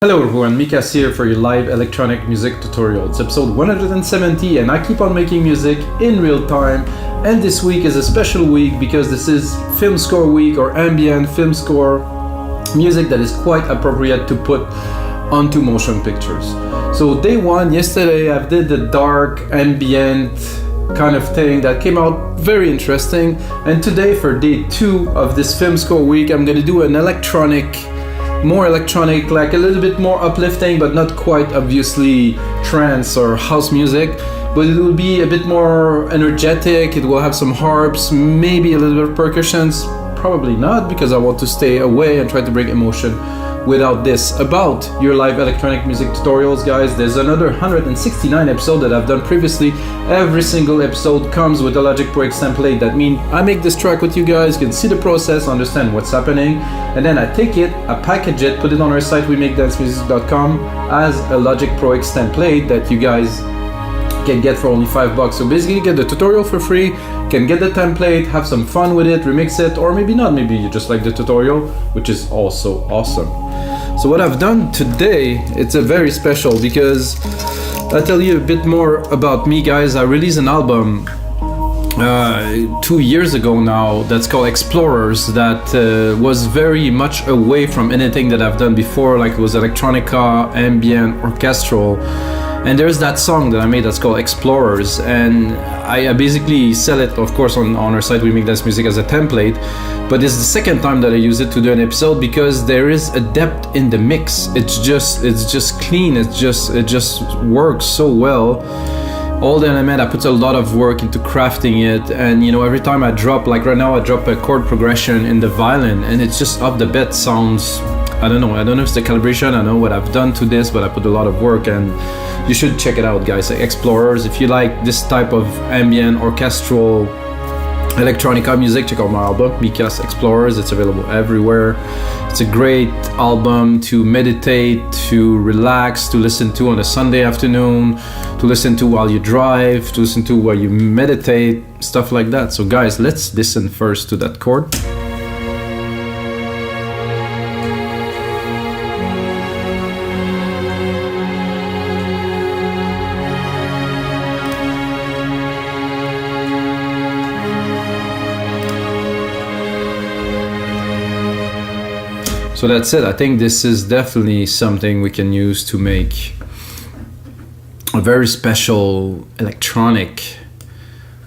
Hello everyone, Mikas here for your live electronic music tutorial. It's episode 170 and I keep on making music in real time, and this week is a special week because this is film score week or ambient film score music that is quite appropriate to put onto motion pictures. So day one, yesterday I did the dark ambient kind of thing that came out very interesting, and today for day two of this film score week I'm gonna do an more electronic, like a little bit more uplifting, but not quite obviously trance or house music, but it will be a bit more energetic. It will have some harps, maybe a little bit of percussions, probably not, because I want to stay away and try to bring emotion without this. About your live electronic music tutorials, guys, there's another 169 episodes that I've done previously. Every single episode comes with a Logic Pro X template. That means I make this track with you guys, you can see the process, understand what's happening, and then I take it, I package it, put it on our site, wemakedancemusic.com, as a Logic Pro X template that you guys can get for only $5. So basically you get the tutorial for free, can get the template, have some fun with it, remix it, or maybe not, maybe you just like the tutorial, which is also awesome. So what I've done today, it's a very special, because I'll tell you a bit more about me, guys. I released an album 2 years ago now that's called Explorers, that was very much away from anything that I've done before, like it was electronica, ambient, orchestral. And there's that song that I made that's called Explorers, and I basically sell it, of course, on our site, We Make Dance Music, as a template. But it's the second time that I use it to do an episode, because there is a depth in the mix. It's just clean. It just works so well. All the element, I put a lot of work into crafting it, and you know, every time I drop, like right now I drop a chord progression in the violin, and it's just off the bat sounds, I don't know if it's the calibration, I know what I've done to this, but I put a lot of work, and you should check it out, guys. Explorers, if you like this type of ambient, orchestral, electronica music, check out my album, Mikas Explorers. It's available everywhere. It's a great album to meditate, to relax, to listen to on a Sunday afternoon, to listen to while you drive, to listen to while you meditate, stuff like that. So guys, let's listen first to that chord. So that's it. I think this is definitely something we can use to make a very special electronic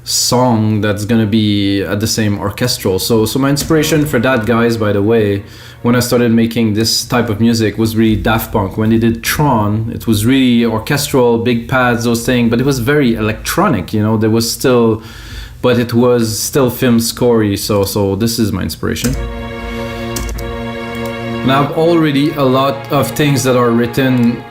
song that's gonna be at the same orchestral. So my inspiration for that, guys, by the way, when I started making this type of music, was really Daft Punk. When they did Tron, it was really orchestral, big pads, those things, but it was very electronic, you know, but it was still film scorey. So this is my inspiration. And I have already a lot of things that are written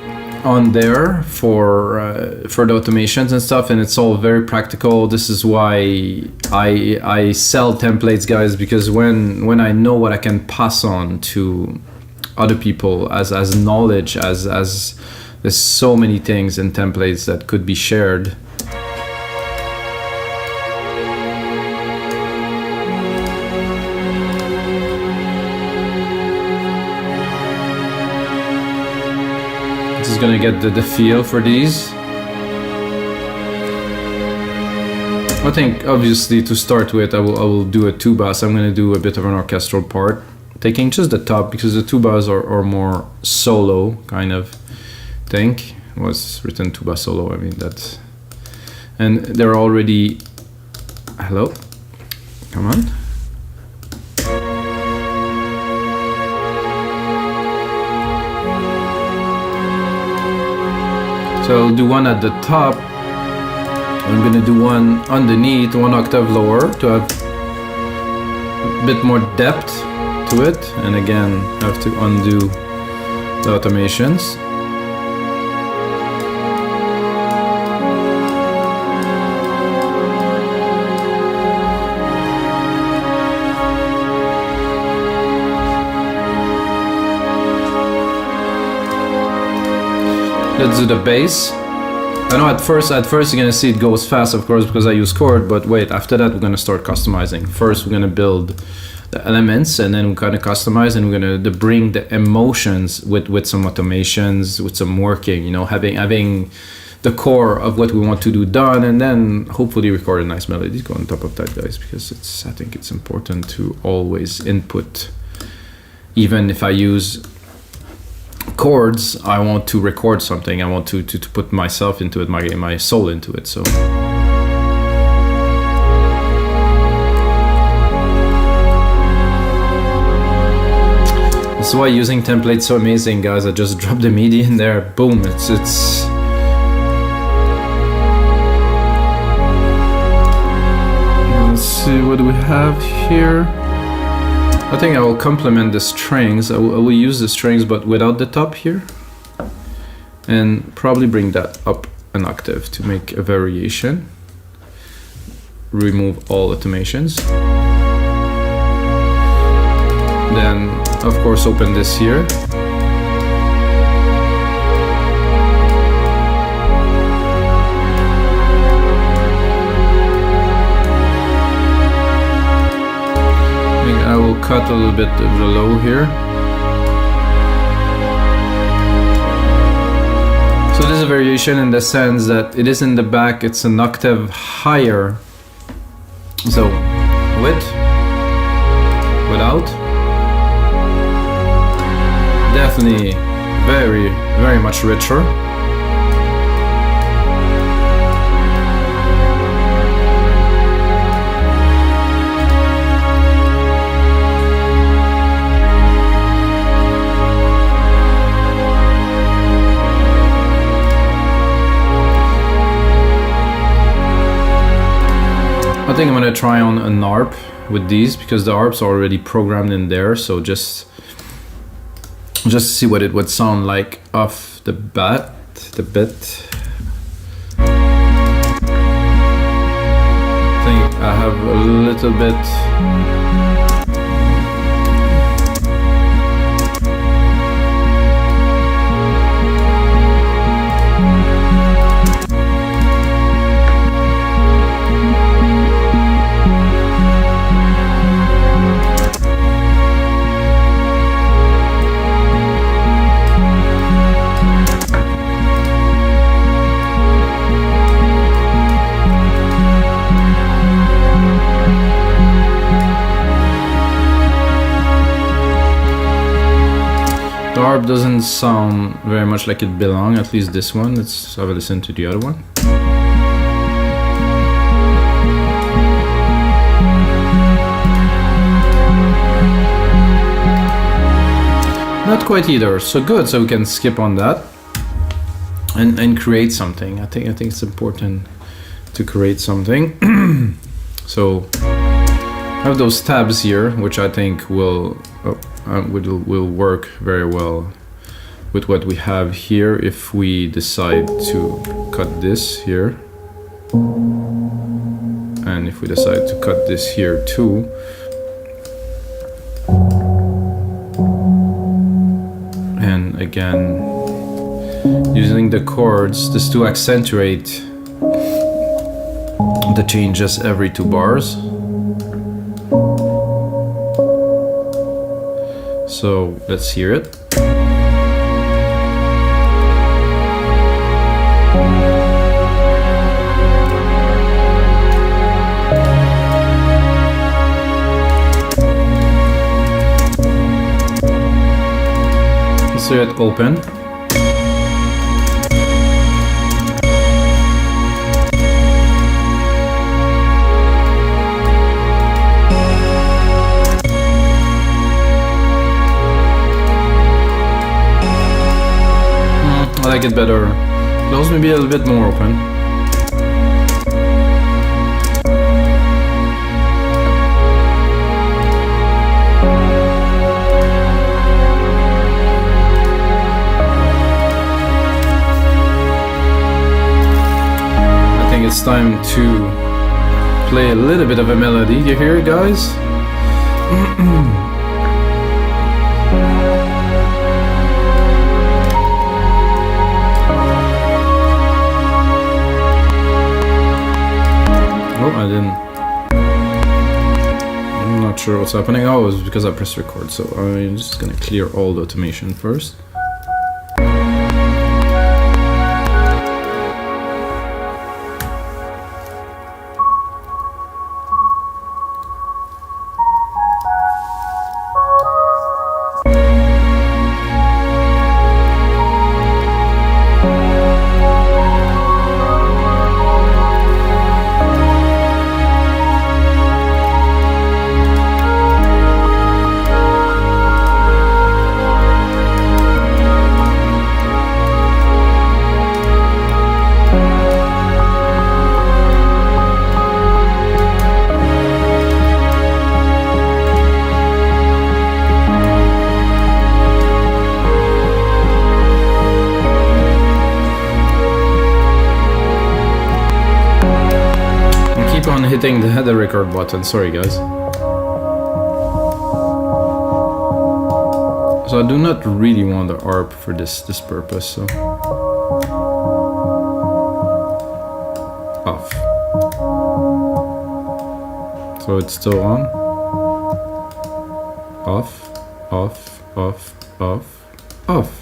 on there for the automations and stuff, and it's all very practical. This is why I sell templates, guys, because when I know what I can pass on to other people as knowledge, as there's so many things in templates that could be shared. Is gonna get the feel for these. I think obviously to start with I will do a tubas. I'm gonna do a bit of an orchestral part, taking just the top, because the tubas are more solo kind of thing. It was written tuba solo, I mean that's, and they're already, hello, come on. So I'll do one at the top. I'm gonna do one underneath, one octave lower, to have a bit more depth to it. And again, I have to undo the automations. Let's do the bass. I know at first you're gonna see it goes fast, of course, because I use Chord, but wait, after that we're gonna start customizing. First we're gonna build elements, and then we kind of customize, and we're gonna bring the emotions with some automations, with some working, you know, having the core of what we want to do done, and then hopefully record a nice melody go on top of that, guys, because I think it's important to always input. Even if I use chords, I want to record something. I want to put myself into it, my soul into it. So this is why using templates so amazing, guys. I just drop the MIDI in there, boom, it's let's see what do we have here. I think I will complement the strings. I will use the strings but without the top here, and probably bring that up an octave to make a variation. Remove all automations. Then of course open this here. I will cut a little bit of the low here. So this is a variation in the sense that it is in the back, it's an octave higher. So with, without, definitely very much richer. I think I'm gonna try on an ARP with these because the ARPs are already programmed in there, so just see what it would sound like off the bat, the bit. I think I have a little bit. The harp doesn't sound very much like it belongs, at least this one. Let's have a listen to the other one. Not quite either, so good, so we can skip on that and create something. I think it's important to create something. So I have those tabs here, which I think will work very well with what we have here if we decide to cut this here, and if we decide to cut this here too. And again, using the chords just to accentuate the changes every 2 bars. So let's hear it. Let's hear it open. I like it better. Close maybe a little bit more open. I think it's time to play a little bit of a melody. You hear it, guys? Oh, I didn't. I'm not sure what's happening. Oh, it's because I pressed record, so I'm just gonna clear all the automation first. Hitting the header record button, sorry guys. So I do not really want the ARP for this purpose, so off. So it's still on. Off, off, off, off, off.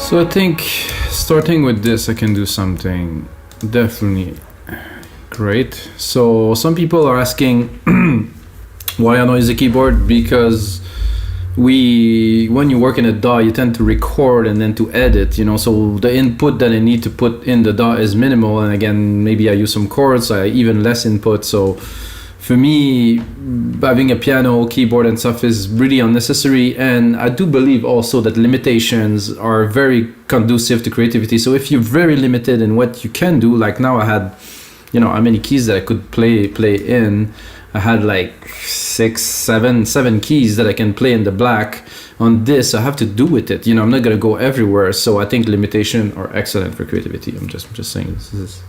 So I think starting with this, I can do something definitely great. So some people are asking why I noise the keyboard, because when you work in a DAW, you tend to record and then to edit, you know, so the input that I need to put in the DAW is minimal, and again, maybe I use some chords, even less input. So for me, having a piano, keyboard and stuff is really unnecessary, and I do believe also that limitations are very conducive to creativity. So if you're very limited in what you can do, like now I had, you know, how many keys that I could play in. I had like seven keys that I can play in the black. On this, I have to do with it. You know, I'm not gonna go everywhere. So I think limitations are excellent for creativity. I'm just saying this is.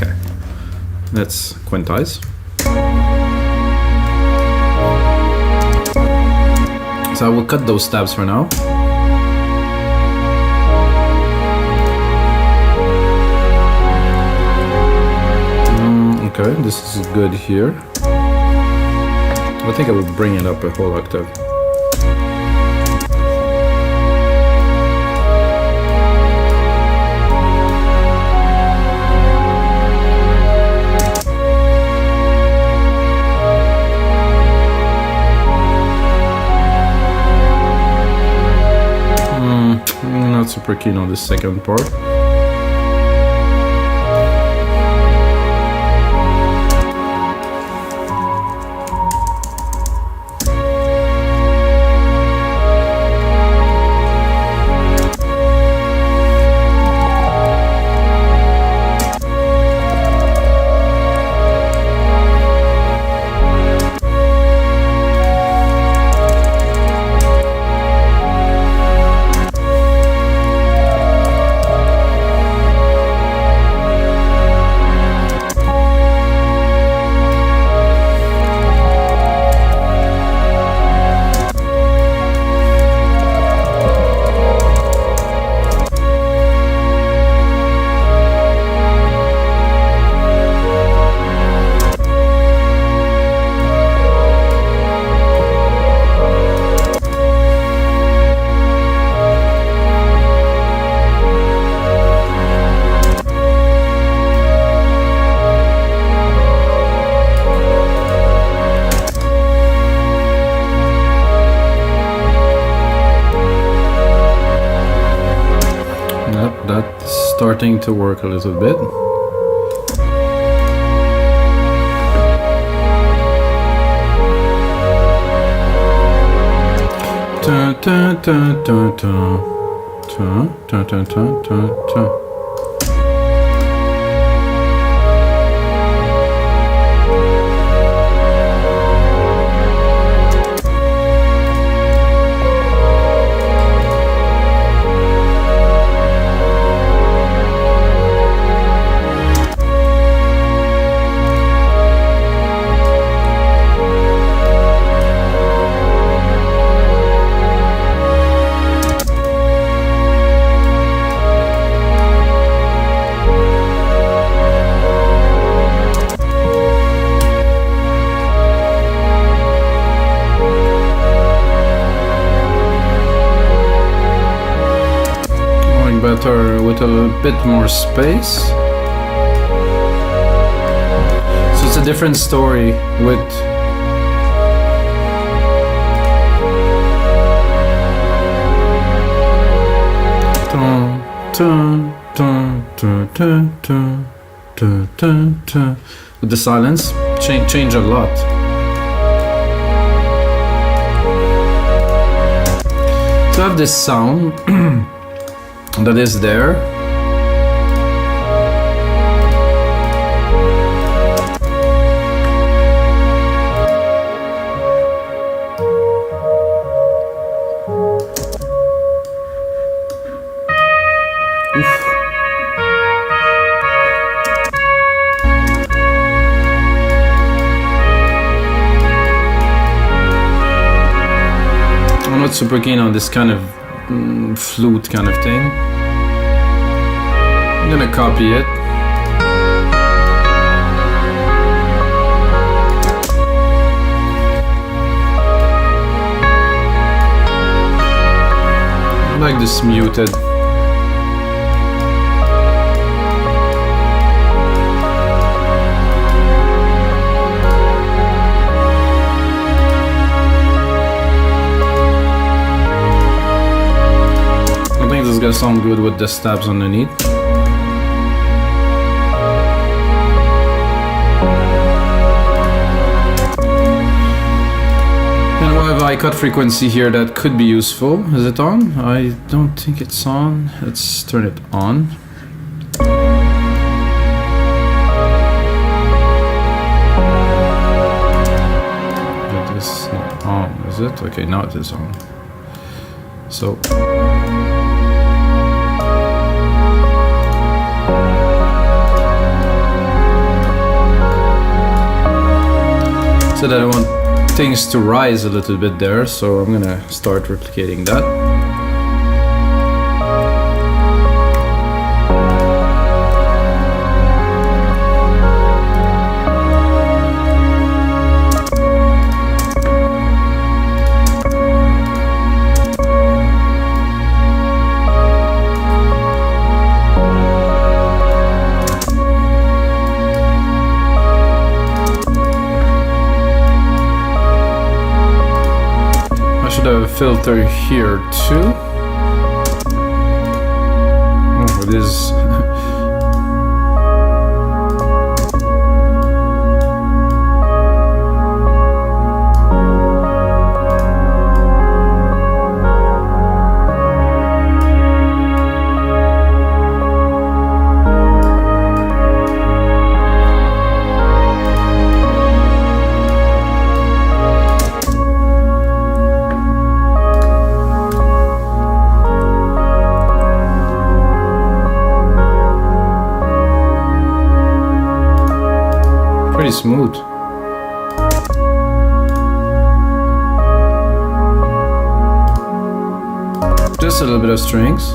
Okay, let's quantize. So I will cut those tabs for now. Okay, this is good here. I think I will bring it up a whole octave. Not super keen on this second part. starting to work a little bit. Ta ta ta ta ta ta ta ta ta ta. Better with a bit more space. So it's a different story with with the silence change a lot. To have this sound that is there. Oof. I'm not super keen on this kind of flute kind of thing. I'm gonna copy it. I like this muted. I think this is gonna sound good with the stabs underneath. High cut frequency here that could be useful. Is it on? I don't think it's on. Let's turn it on. It is not on, is it? Okay, now it is on. So that I want things to rise a little bit there, so I'm gonna start replicating that. A filter here too. Oh, it is. Pretty smooth. Just a little bit of strings.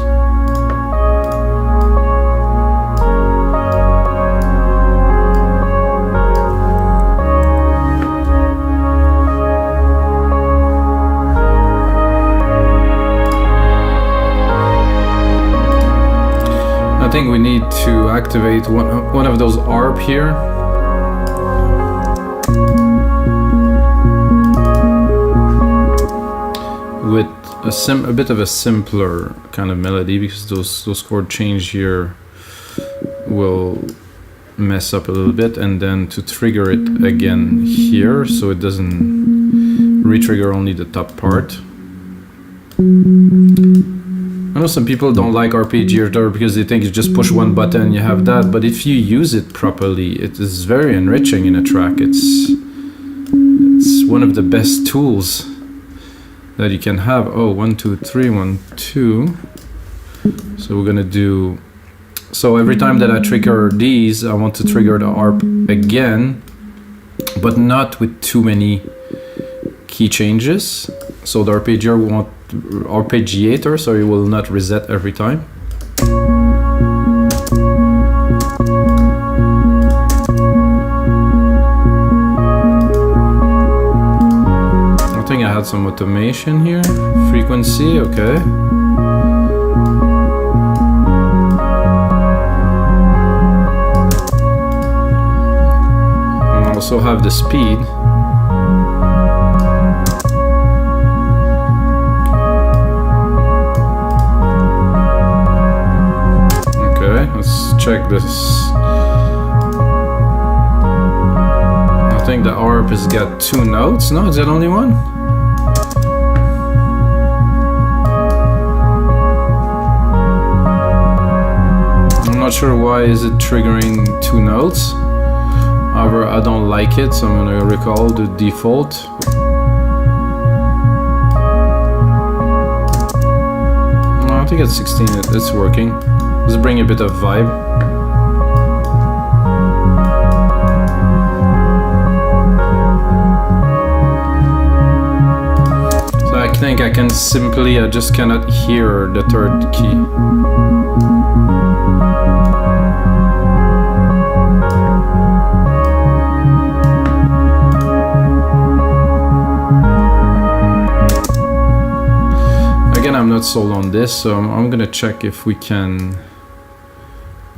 I think we need to activate one of those ARP here. With a bit of a simpler kind of melody, because those chord change here will mess up a little bit, and then to trigger it again here so it doesn't re-trigger only the top part. I know some people don't like arpeggiator because they think you just push one button and you have that, but if you use it properly, it is very enriching in a track. It's one of the best tools that you can have. Oh, 1, 2, 3, 1, 2. So we're gonna do, so every time that I trigger these, I want to trigger the arp again, but not with too many key changes. So the arpeggiator, so it will not reset every time. I think I had some automation here. Frequency, okay. I also have the speed. Let's check this. I think the ARP has got 2 notes. No, is that only one? I'm not sure why is it triggering 2 notes. However, I don't like it, so I'm gonna recall the default. No, I think it's 16. It's working. Let's bring a bit of vibe. So I think I can simply, I just cannot hear the 3rd key. Again, I'm not sold on this, so I'm gonna check if we can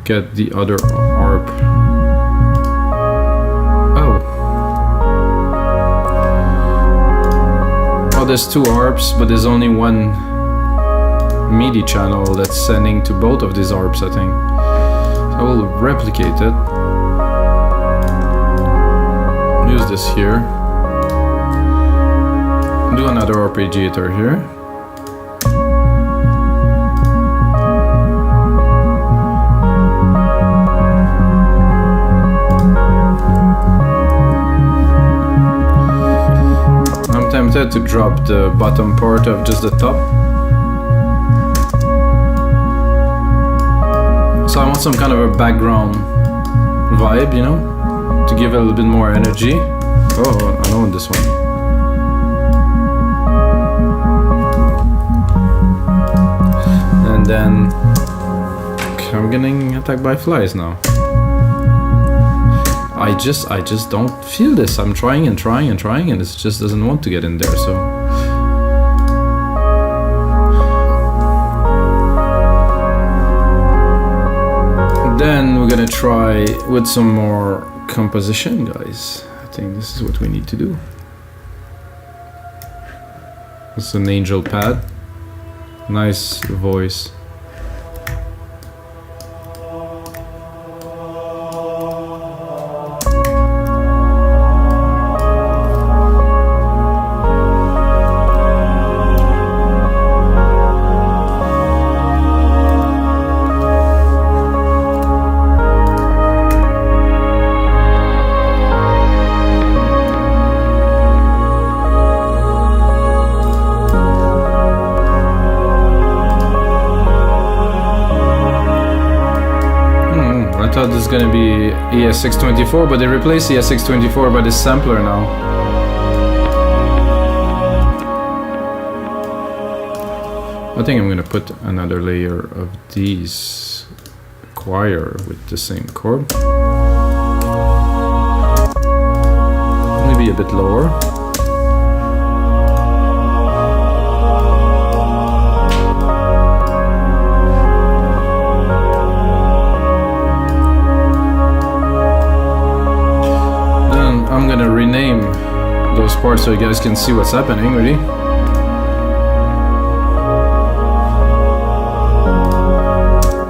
get the other ARP. Oh, there's 2 ARPs, but there's only one MIDI channel that's sending to both of these ARPs, I think. So I will replicate it. Use this here. Do another arpeggiator here. To drop the bottom part of just the top. So I want some kind of a background vibe, you know, to give it a little bit more energy. Oh, I know this one. And then okay, I'm getting attacked by flies now. I just don't feel this. I'm trying and trying and trying, and it just doesn't want to get in there. So then we're gonna try with some more composition, guys. I think this is what we need to do. It's an angel pad. Nice voice. This is gonna be ES624, but they replaced ES624 by this sampler now. I think I'm gonna put another layer of these choir with the same chord. Maybe a bit lower. I'm gonna rename those parts so you guys can see what's happening. Ready?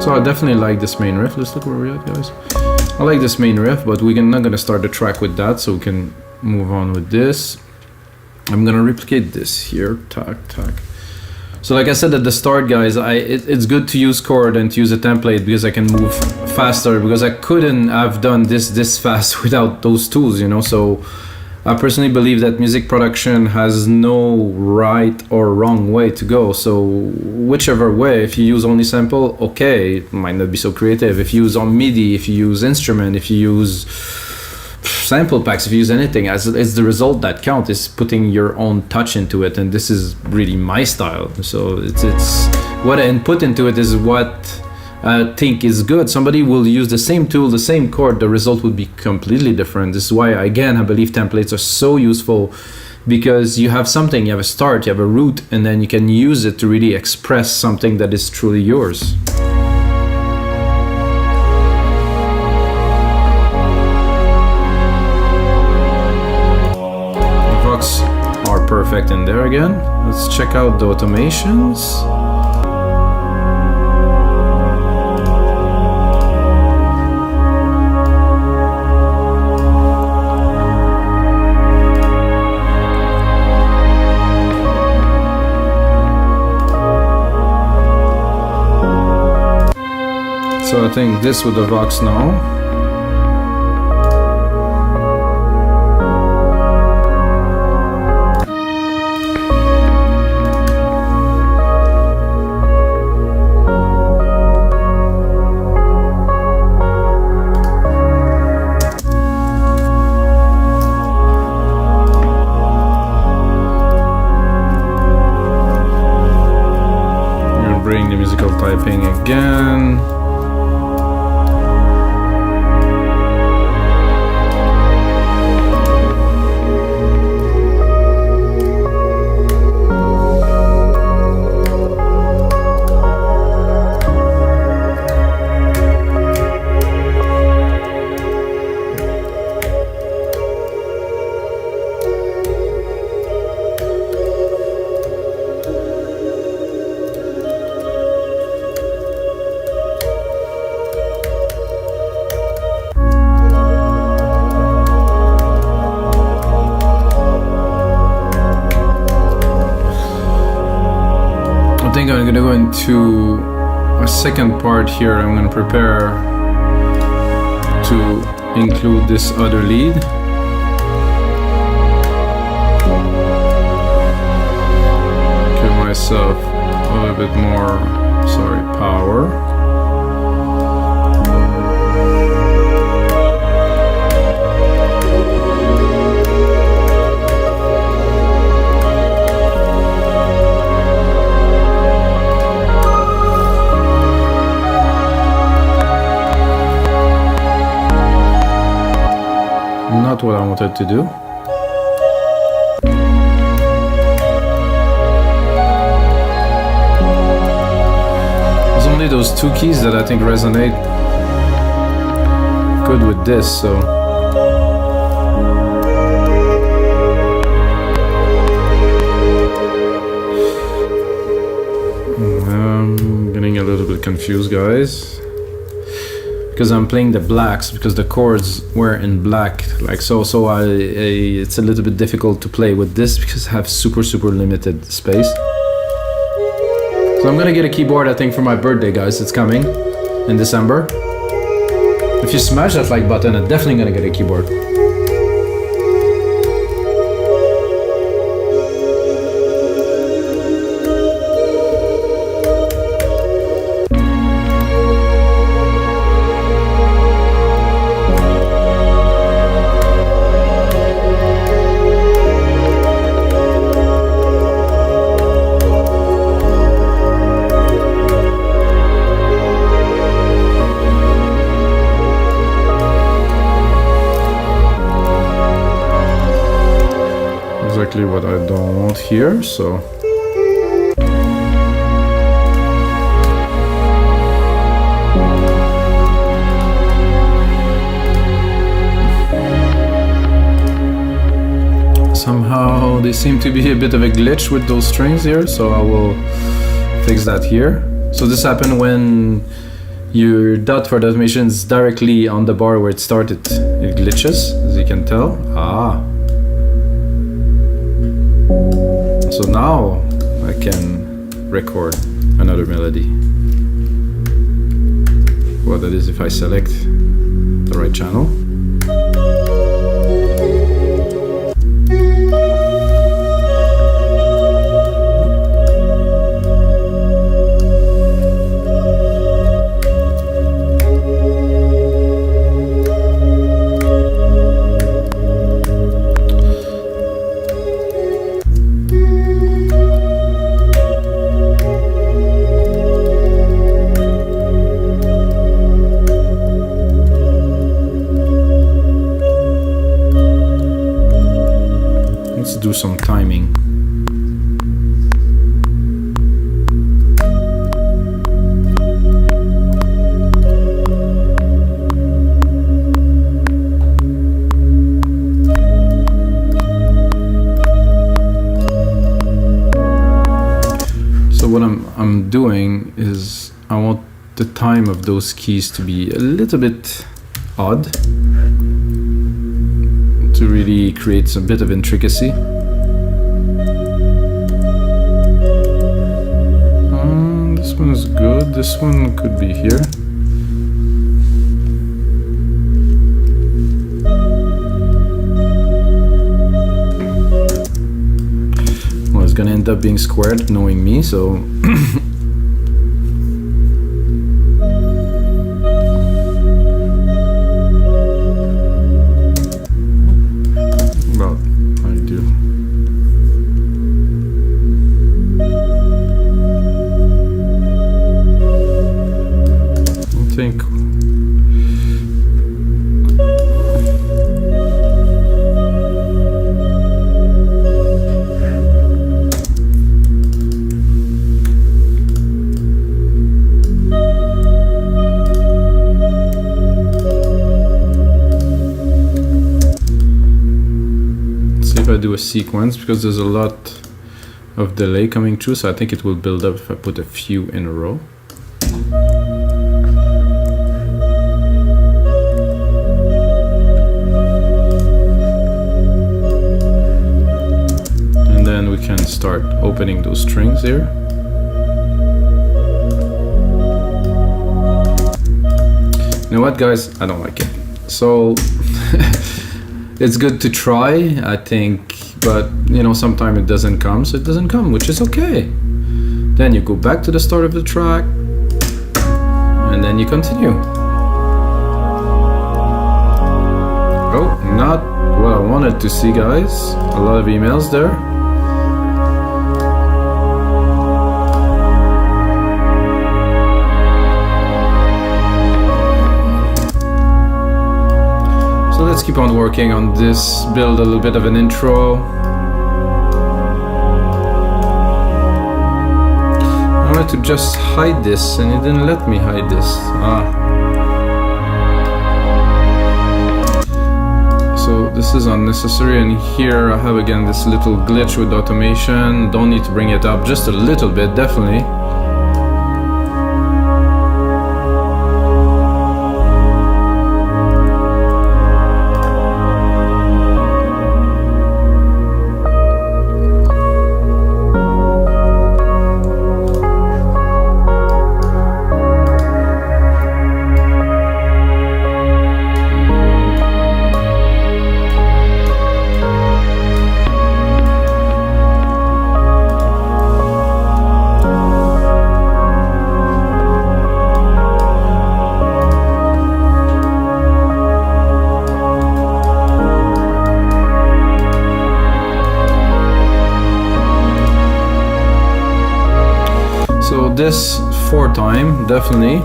So I definitely like this main riff. Let's look where we're at, guys. I like this main riff, but we're not gonna start the track with that, so we can move on with this. I'm gonna replicate this here, tack. So like I said at the start, guys, it's good to use Chord and to use a template because I can move faster, because I couldn't have done this fast without those tools, you know. So I personally believe that music production has no right or wrong way to go. So whichever way, if you use only sample, okay, it might not be so creative. If you use on MIDI, if you use instrument, if you use sample packs, if you use anything, as it's the result that counts, is putting your own touch into it, and this is really my style. So it's what I input into it is what I think is good. Somebody will use the same tool, the same chord, the result would be completely different. This is why, again, I believe templates are so useful, because you have something, you have a start, you have a root, and then you can use it to really express something that is truly yours. Are perfect in there again. Let's check out the automations. So I think this with the Vox now. Bring the musical typing again. I think I'm going to go into a second part here. I'm going to prepare to include this other lead. Give myself a little bit more, power. Not what I wanted to do. There's only those two keys that I think resonate good with this, so I'm getting a little bit confused, guys, because I'm playing the blacks, because the chords were in black, like so it's a little bit difficult to play with this because I have super limited space. So I'm gonna get a keyboard, I think, for my birthday, guys. It's coming in December. If you smash that like button, I'm definitely gonna get a keyboard. Exactly what I don't want here, so somehow they seem to be a bit of a glitch with those strings here, so I will fix that here. So this happened when your dot for the automation is directly on the bar where it started. It glitches, as you can tell. So now I can record another melody. Well, that is if I select the right channel. Do some timing. So what I'm doing is I want the time of those keys to be a little bit odd to really create some bit of intricacy. This one is good. This one could be here. Well, it's gonna end up being squared, knowing me, so do a sequence because there's a lot of delay coming through, so I think it will build up if I put a few in a row. And then we can start opening those strings here. You know what, guys? I don't like it. So it's good to try, I think, but you know, sometimes it doesn't come, so it doesn't come, which is okay. Then you go back to the start of the track, and then you continue. Oh, not what I wanted to see, guys. A lot of emails there. So let's keep on working on this, build a little bit of an intro. I wanted to just hide this and it didn't let me hide this. So this is unnecessary, and here I have again this little glitch with automation. Don't need to bring it up, just a little bit, definitely. So this 4 time, definitely.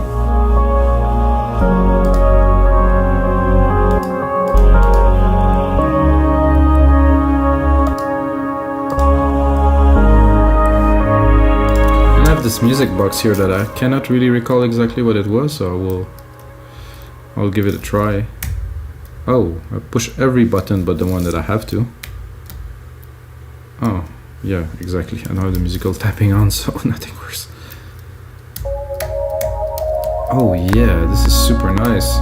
And I have this music box here that I cannot really recall exactly what it was, so I'll give it a try. Oh, I push every button but the one that I have to. Oh, yeah, exactly. I don't have the musical tapping on, so nothing worse. Oh yeah, this is super nice.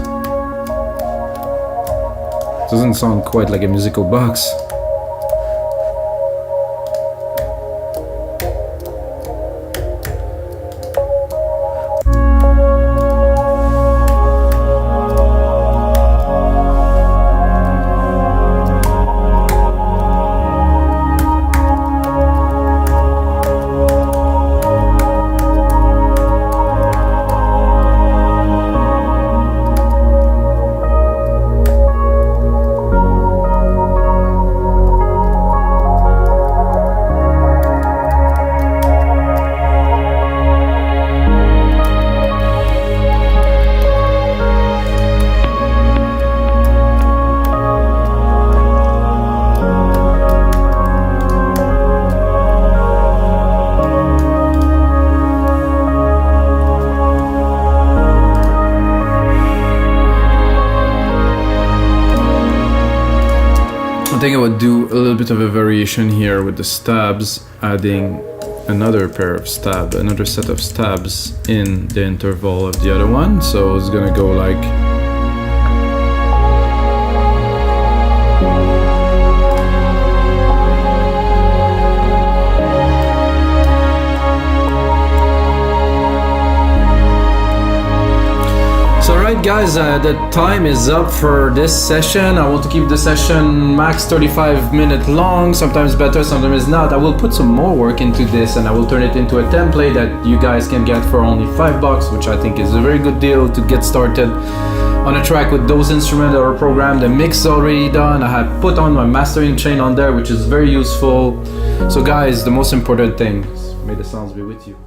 Doesn't sound quite like a musical box. I think I would do a little bit of a variation here with the stabs, adding another set of stabs in the interval of the other one. So it's gonna go like Alright guys, the time is up for this session. I want to keep the session max 35 minutes long, sometimes better, sometimes not. I will put some more work into this and I will turn it into a template that you guys can get for only $5, which I think is a very good deal to get started on a track with those instruments that are programmed. The mix is already done. I have put on my mastering chain on there, which is very useful. So guys, the most important thing, may the sounds be with you.